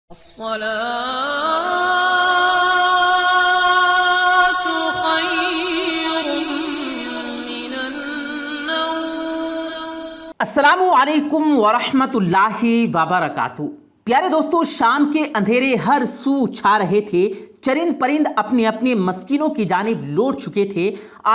الصلاة خير من النوم۔ السلام علیکم ورحمۃ اللہ وبرکاتہ۔ پیارے دوستو، شام کے اندھیرے ہر سو چھا رہے تھے، چرند پرند اپنے اپنے مسکینوں کی جانب لوٹ چکے تھے،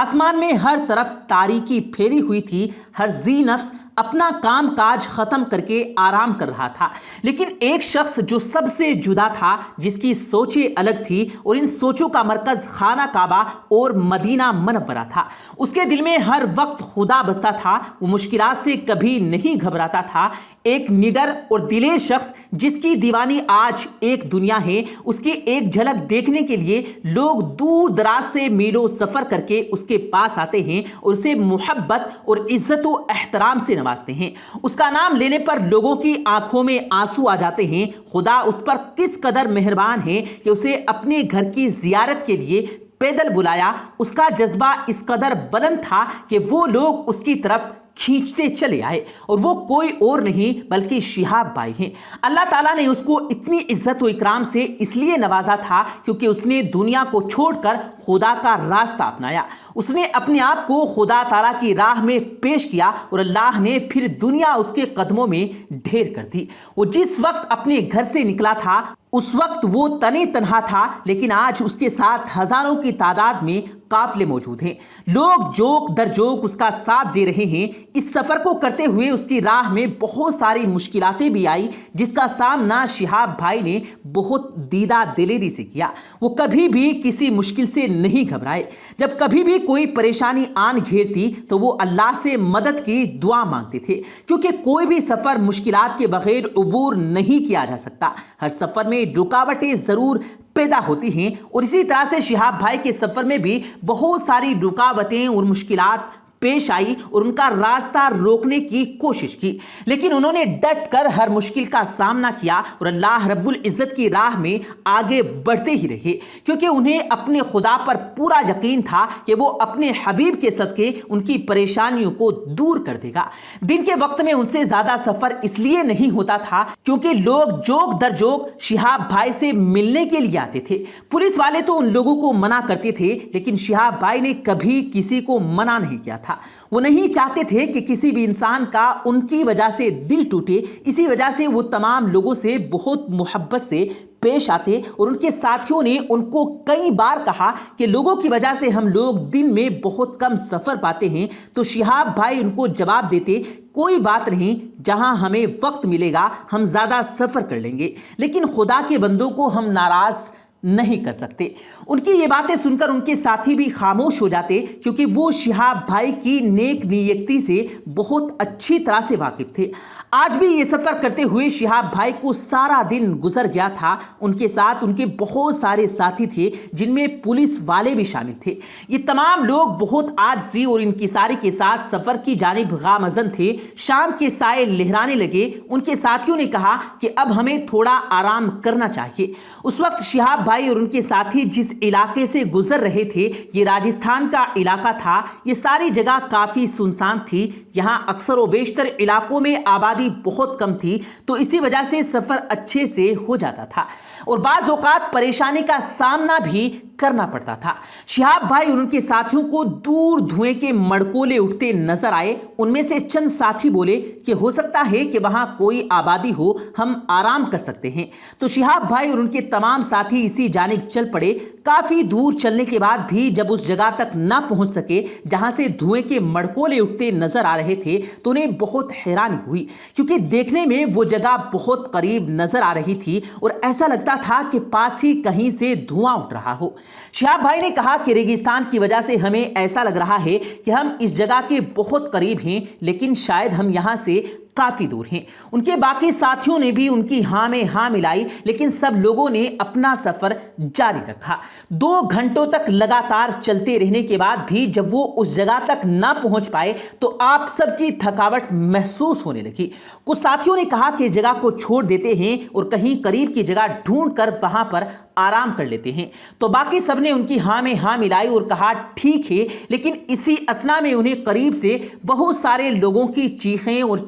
آسمان میں ہر طرف تاریکی پھیلی ہوئی تھی، ہر ذی نفس اپنا کام کاج ختم کر کے آرام کر رہا تھا، لیکن ایک شخص جو سب سے جدا تھا، جس کی سوچیں الگ تھی اور ان سوچوں کا مرکز خانہ کعبہ اور مدینہ منورہ تھا، اس کے دل میں ہر وقت خدا بستا تھا، وہ مشکلات سے کبھی نہیں گھبراتا تھا۔ ایک نڈر اور دلیر شخص جس کی دیوانی آج ایک دنیا ہے، اس کی ایک جھلک دیکھنے کے لیے لوگ دور دراز سے میلوں سفر کر کے اس کے پاس آتے ہیں اور اسے محبت اور عزت و احترام سے نوازتے ہیں۔ اس کا نام لینے پر لوگوں کی آنکھوں میں آنسو آ جاتے ہیں۔ خدا اس پر کس قدر مہربان ہے کہ اسے اپنے گھر کی زیارت کے لیے پیدل بلایا۔ اس کا جذبہ اس قدر بلند تھا کہ وہ لوگ اس کی طرف کھینچتے چلے آئے، اور وہ کوئی اور نہیں بلکہ شہاب بھائی ہیں۔ اللہ تعالیٰ نے اس کو اتنی عزت و اکرام سے اس لیے نوازا تھا کیونکہ اس نے دنیا کو چھوڑ کر خدا کا راستہ اپنایا، اس نے اپنے آپ کو خدا تعالیٰ کی راہ میں پیش کیا، اور اللہ نے پھر دنیا اس کے قدموں میں ڈھیر کر دی۔ وہ جس وقت اپنے گھر سے نکلا تھا اس وقت وہ تنے تنہا تھا، لیکن آج اس کے ساتھ ہزاروں کی تعداد میں قافلے موجود ہیں، لوگ جوک در جوک اس کا ساتھ دے رہے ہیں۔ اس سفر کو کرتے ہوئے اس کی راہ میں بہت ساری مشکلاتیں بھی آئی، جس کا سامنا شہاب بھائی نے بہت دیدہ دلیری سے کیا۔ وہ کبھی بھی کسی مشکل سے نہیں گھبرائے، جب کبھی بھی کوئی پریشانی آن گھیرتی تو وہ اللہ سے مدد کی دعا مانگتے تھے، کیونکہ کوئی بھی سفر مشکلات کے بغیر عبور نہیں کیا جا سکتا۔ ہر سفر میں رکاوٹیں ضرور پیدا ہوتی ہیں، اور اسی طرح سے شہاب بھائی کے سفر میں بھی بہت ساری رکاوٹیں اور مشکلات پیش آئی اور ان کا راستہ روکنے کی کوشش کی، لیکن انہوں نے ڈٹ کر ہر مشکل کا سامنا کیا اور اللہ رب العزت کی راہ میں آگے بڑھتے ہی رہے، کیونکہ انہیں اپنے خدا پر پورا یقین تھا کہ وہ اپنے حبیب کے صدقے ان کی پریشانیوں کو دور کر دے گا۔ دن کے وقت میں ان سے زیادہ سفر اس لیے نہیں ہوتا تھا کیونکہ لوگ جوک در جوک شہاب بھائی سے ملنے کے لیے آتے تھے۔ پولیس والے تو ان لوگوں کو منع کرتے تھے، لیکن شہاب بھائی نے کبھی کسی کو منع نہیں کیا تھا۔ وہ نہیں چاہتے تھے کہ کسی بھی انسان کا ان کی وجہ سے دل ٹوٹے، اسی وجہ سے وہ تمام لوگوں سے بہت محبت سے پیش آتے، اور ان کے ساتھیوں نے ان کو کئی بار کہا کہ لوگوں کی وجہ سے ہم لوگ دن میں بہت کم سفر پاتے ہیں، تو شہاب بھائی ان کو جواب دیتے، کوئی بات نہیں، جہاں ہمیں وقت ملے گا ہم زیادہ سفر کر لیں گے، لیکن خدا کے بندوں کو ہم ناراض نہیں کر سکتے۔ ان کی یہ باتیں سن کر ان کے ساتھی بھی خاموش ہو جاتے، کیونکہ وہ شہاب بھائی کی نیک نیتی سے بہت اچھی طرح سے واقف تھے۔ آج بھی یہ سفر کرتے ہوئے شہاب بھائی کو سارا دن گزر گیا تھا۔ ان کے ساتھ ان کے بہت سارے ساتھی تھے، جن میں پولیس والے بھی شامل تھے۔ یہ تمام لوگ بہت عاجزی اور انکساری کے ساتھ سفر کی جانب گامزن تھے۔ شام کے سائے لہرانے لگے، ان کے ساتھیوں نے کہا کہ اب ہمیں تھوڑا آرام کرنا چاہیے۔ اس وقت شہاب بھائی اور ان کے ساتھی جس علاقے سے گزر رہے تھے یہ راجستھان کا علاقہ تھا۔ یہ ساری جگہ کافی سنسان تھی، یہاں اکثر و بیشتر علاقوں میں آبادی بہت کم تھی، تو اسی وجہ سے سفر اچھے سے ہو جاتا تھا اور بعض اوقات پریشانی کا سامنا بھی کرنا پڑتا تھا۔ شہاب بھائی اور ان کے ساتھیوں کو دور دھوئیں کے مڑکولے اٹھتے نظر آئے۔ ان میں سے چند ساتھی بولے کہ ہو سکتا ہے کہ وہاں کوئی آبادی ہو، ہم آرام کر سکتے ہیں، تو شہاب بھائی اور ان کے تمام ساتھی اسی جانب چل پڑے۔ کافی دور چلنے کے بعد بھی جب اس جگہ تک نہ پہنچ سکے جہاں سے دھوئیں کے مڑکولے اٹھتے نظر آ رہے تھے تو انہیں بہت حیرانی ہوئی، کیونکہ دیکھنے میں وہ جگہ بہت قریب نظر آ رہی تھی اور ایسا لگتا تھا کہ پاس ہی کہیں سے دھواں اٹھ رہا ہو۔ شہاب بھائی نے کہا کہ ریگستان کی وجہ سے ہمیں ایسا لگ رہا ہے کہ ہم اس جگہ کے بہت قریب ہیں، لیکن شاید ہم یہاں سے کافی دور ہیں۔ ان کے باقی ساتھیوں نے بھی ان کی ہاں میں ہاں ملائی، لیکن سب لوگوں نے اپنا سفر جاری رکھا۔ 2 گھنٹوں تک لگاتار چلتے رہنے کے بعد بھی جب وہ اس جگہ تک نہ پہنچ پائے تو آپ سب کی تھکاوٹ محسوس ہونے لگی۔ کچھ ساتھیوں نے کہا کہ جگہ کو چھوڑ دیتے ہیں اور کہیں قریب کی جگہ ڈھونڈ کر وہاں پر آرام کر لیتے ہیں، تو باقی سب نے ان کی ہاں میں ہاں ملائی اور کہا ٹھیک ہے، لیکن اسی اسنا میں انہیں قریب سے بہت سارے لوگوں کی چیخیں اور